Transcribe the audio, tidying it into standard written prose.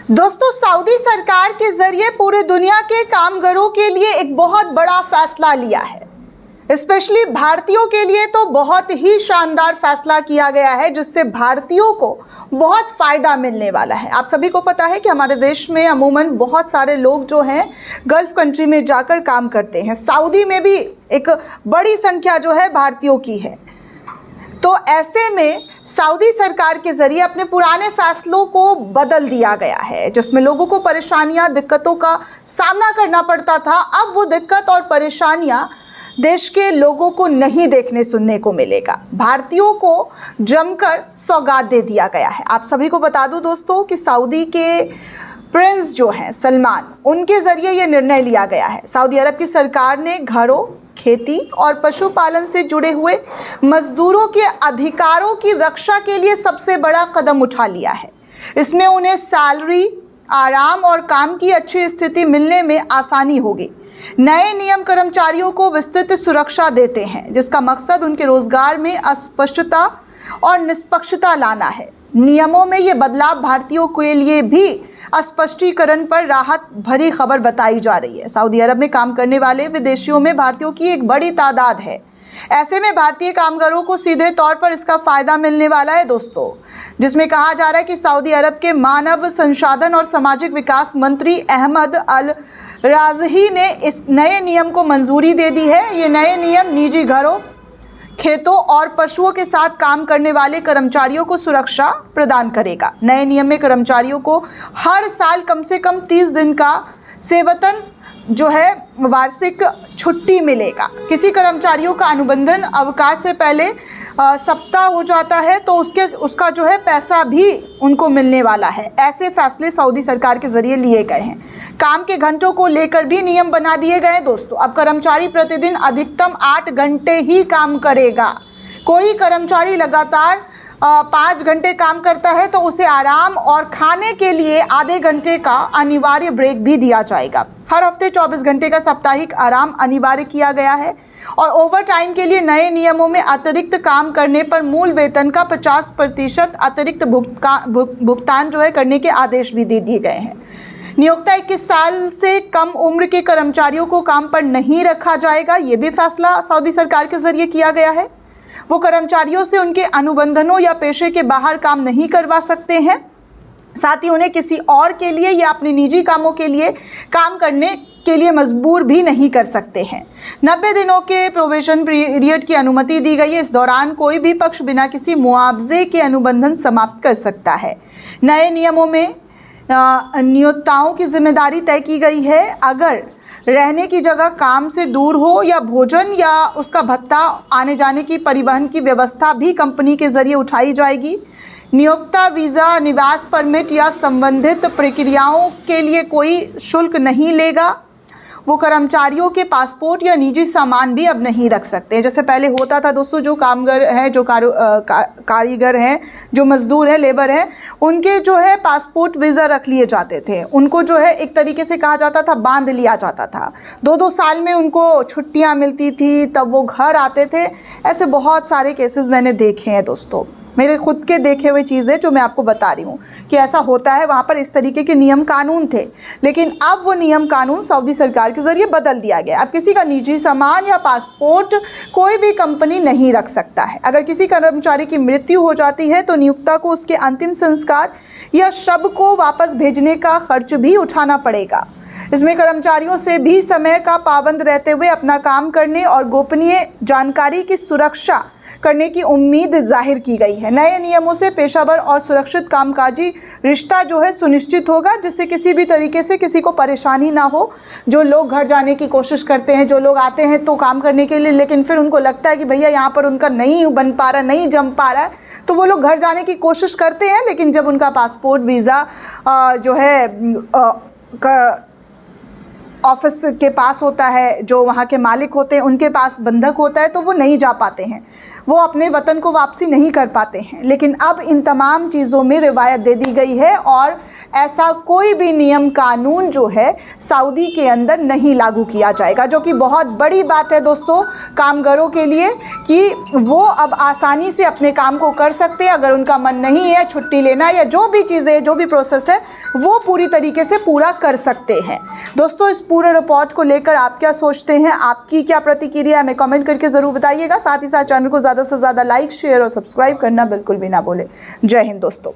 दोस्तों, सऊदी सरकार के जरिए पूरे दुनिया के कामगारों के लिए एक बहुत बड़ा फैसला लिया है। स्पेशली भारतीयों के लिए तो बहुत ही शानदार फैसला किया गया है, जिससे भारतीयों को बहुत फायदा मिलने वाला है। आप सभी को पता है कि हमारे देश में अमूमन बहुत सारे लोग जो हैं गल्फ कंट्री में जाकर काम करते हैं। सऊदी में भी एक बड़ी संख्या जो है भारतीयों की है। तो ऐसे में सऊदी सरकार के जरिए अपने पुराने फैसलों को बदल दिया गया है, जिसमें लोगों को परेशानियां, दिक्कतों का सामना करना पड़ता था। अब वो दिक्कत और परेशानियां देश के लोगों को नहीं देखने सुनने को मिलेगा। भारतीयों को जमकर सौगात दे दिया गया है। आप सभी को बता दूं दोस्तों कि सऊदी के प्रिंस जो हैं सलमान, उनके जरिए ये निर्णय लिया गया है। सऊदी अरब की सरकार ने घरों, खेती और पशुपालन से जुड़े हुए मजदूरों के अधिकारों की रक्षा के लिए सबसे बड़ा कदम उठा लिया है। इसमें उन्हें सैलरी, आराम और काम की अच्छी स्थिति मिलने में आसानी होगी। नए नियम कर्मचारियों को विस्तृत सुरक्षा देते हैं, जिसका मकसद उनके रोजगार में अस्पष्टता और निष्पक्षता लाना है। नियमों में ये बदलाव भारतीयों के लिए भी स्पष्टीकरण पर राहत भरी खबर बताई जा रही है। सऊदी अरब में काम करने वाले विदेशियों में भारतीयों की एक बड़ी तादाद है। ऐसे में भारतीय कामगारों को सीधे तौर पर इसका फायदा मिलने वाला है दोस्तों, जिसमें कहा जा रहा है कि सऊदी अरब के मानव संसाधन और सामाजिक विकास मंत्री अहमद अल राजही ने इस नए नियम को मंजूरी दे दी है। ये नए नियम निजी घरों, खेतों और पशुओं के साथ काम करने वाले कर्मचारियों को सुरक्षा प्रदान करेगा। नए नियम में कर्मचारियों को हर साल कम से कम 30 दिन का सेवतन जो है वार्षिक छुट्टी मिलेगा। किसी कर्मचारियों का अनुबंधन अवकाश से पहले सप्ताह हो जाता है तो उसका जो है पैसा भी उनको मिलने वाला है। ऐसे फैसले सऊदी सरकार के जरिए लिए गए हैं। काम के घंटों को लेकर भी नियम बना दिए गए हैं दोस्तों। अब कर्मचारी प्रतिदिन अधिकतम 8 घंटे ही काम करेगा। कोई कर्मचारी लगातार 5 घंटे काम करता है तो उसे आराम और खाने के लिए आधे घंटे का अनिवार्य ब्रेक भी दिया जाएगा। हर हफ्ते 24 घंटे का साप्ताहिक आराम अनिवार्य किया गया है और ओवर टाइम के लिए नए नियमों में अतिरिक्त काम करने पर मूल वेतन का 50% अतिरिक्त भुगतान जो है करने के आदेश भी दे दिए गए हैं। नियोक्ता 21 साल से कम उम्र के कर्मचारियों को काम पर नहीं रखा जाएगा। ये भी फैसला सऊदी सरकार के जरिए किया गया है। वो कर्मचारियों से उनके अनुबंधनों या पेशे के बाहर काम नहीं करवा सकते हैं। साथ ही उन्हें किसी और के लिए या अपने निजी कामों के लिए काम करने के लिए मजबूर भी नहीं कर सकते हैं। 90 दिनों के प्रोबेशन पीरियड की अनुमति दी गई है। इस दौरान कोई भी पक्ष बिना किसी मुआवजे के अनुबंधन समाप्त कर सकता है। नए नियमों में नियोक्ताओं की जिम्मेदारी तय की गई है। अगर रहने की जगह काम से दूर हो या भोजन या उसका भत्ता, आने जाने की परिवहन की व्यवस्था भी कंपनी के जरिए उठाई जाएगी। नियोक्ता वीज़ा, निवास परमिट या संबंधित प्रक्रियाओं के लिए कोई शुल्क नहीं लेगा। वो कर्मचारियों के पासपोर्ट या निजी सामान भी अब नहीं रख सकते। जैसे पहले होता था दोस्तों, जो कामगार हैं, जो कारीगर हैं, जो मजदूर हैं, लेबर हैं, उनके जो है पासपोर्ट वीज़ा रख लिए जाते थे। उनको जो है एक तरीके से कहा जाता था बांध लिया जाता था। 2-2 साल में उनको छुट्टियां मिलती थी, तब वो घर आते थे। ऐसे बहुत सारे केसेस मैंने देखे हैं दोस्तों, मेरे खुद के देखे हुए चीज़ें जो मैं आपको बता रही हूँ कि ऐसा होता है। वहाँ पर इस तरीके के नियम कानून थे, लेकिन अब वो नियम कानून सऊदी सरकार के ज़रिए बदल दिया गया। अब किसी का निजी सामान या पासपोर्ट कोई भी कंपनी नहीं रख सकता है। अगर किसी कर्मचारी की मृत्यु हो जाती है तो नियोक्ता को उसके अंतिम संस्कार या शव को वापस भेजने का खर्च भी उठाना पड़ेगा। इसमें कर्मचारियों से भी समय का पाबंद रहते हुए अपना काम करने और गोपनीय जानकारी की सुरक्षा करने की उम्मीद जाहिर की गई है। नए नियमों से पेशेवर और सुरक्षित कामकाजी रिश्ता जो है सुनिश्चित होगा, जिससे किसी भी तरीके से किसी को परेशानी ना हो। जो लोग घर जाने की कोशिश करते हैं, जो लोग आते हैं तो काम करने के लिए, लेकिन फिर उनको लगता है कि भैया यहाँ पर उनका नहीं बन पा रहा, नहीं जम पा रहा है, तो वो लोग घर जाने की कोशिश करते हैं। लेकिन जब उनका पासपोर्ट, वीज़ा जो है ऑफिस के पास होता है, जो वहाँ के मालिक होते हैं उनके पास बंधक होता है, तो वो नहीं जा पाते हैं। वो अपने वतन को वापसी नहीं कर पाते हैं। लेकिन अब इन तमाम चीज़ों में रिवायत दे दी गई है और ऐसा कोई भी नियम कानून जो है सऊदी के अंदर नहीं लागू किया जाएगा, जो कि बहुत बड़ी बात है दोस्तों कामगारों के लिए, कि वो अब आसानी से अपने काम को कर सकते हैं। अगर उनका मन नहीं है छुट्टी लेना या जो भी चीज़ें, जो भी प्रोसेस है, वो पूरी तरीके से पूरा कर सकते हैं। दोस्तों, इस पूरे रिपोर्ट को लेकर आप क्या सोचते हैं, आपकी क्या प्रतिक्रिया, हमें कमेंट करके ज़रूर बताइएगा। साथ ही साथ चैनल को ज़्यादा से ज़्यादा लाइक, शेयर और सब्सक्राइब करना बिल्कुल भी ना भूलें। जय हिंद दोस्तों।